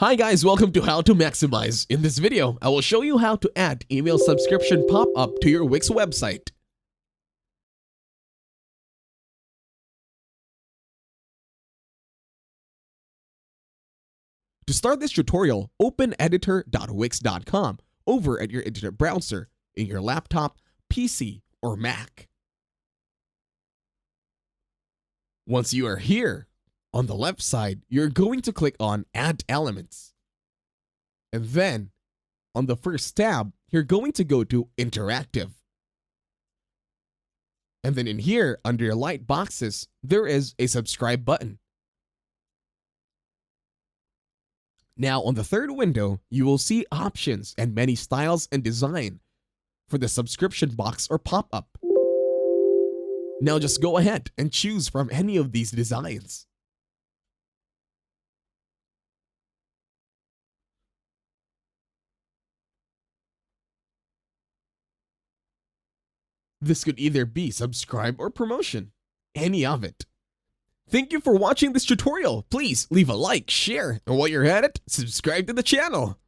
Hi guys, welcome to How to Maximize. In this video, I will show you how to add email subscription pop-up to your Wix website. To start this tutorial, open editor.wix.com over at your internet browser in your laptop, PC, or Mac. Once you are here, on the left side, you're going to click on Add Elements. And then, on the first tab, you're going to go to Interactive. And then in here, under your light boxes, there is a subscribe button. Now, on the third window, you will see options and many styles and design for the subscription box or pop-up. Now just go ahead and choose from any of these designs. This could either be subscribe or promotion, any of it. Thank you for watching this tutorial. Please leave a like, share, and while you're at it, subscribe to the channel.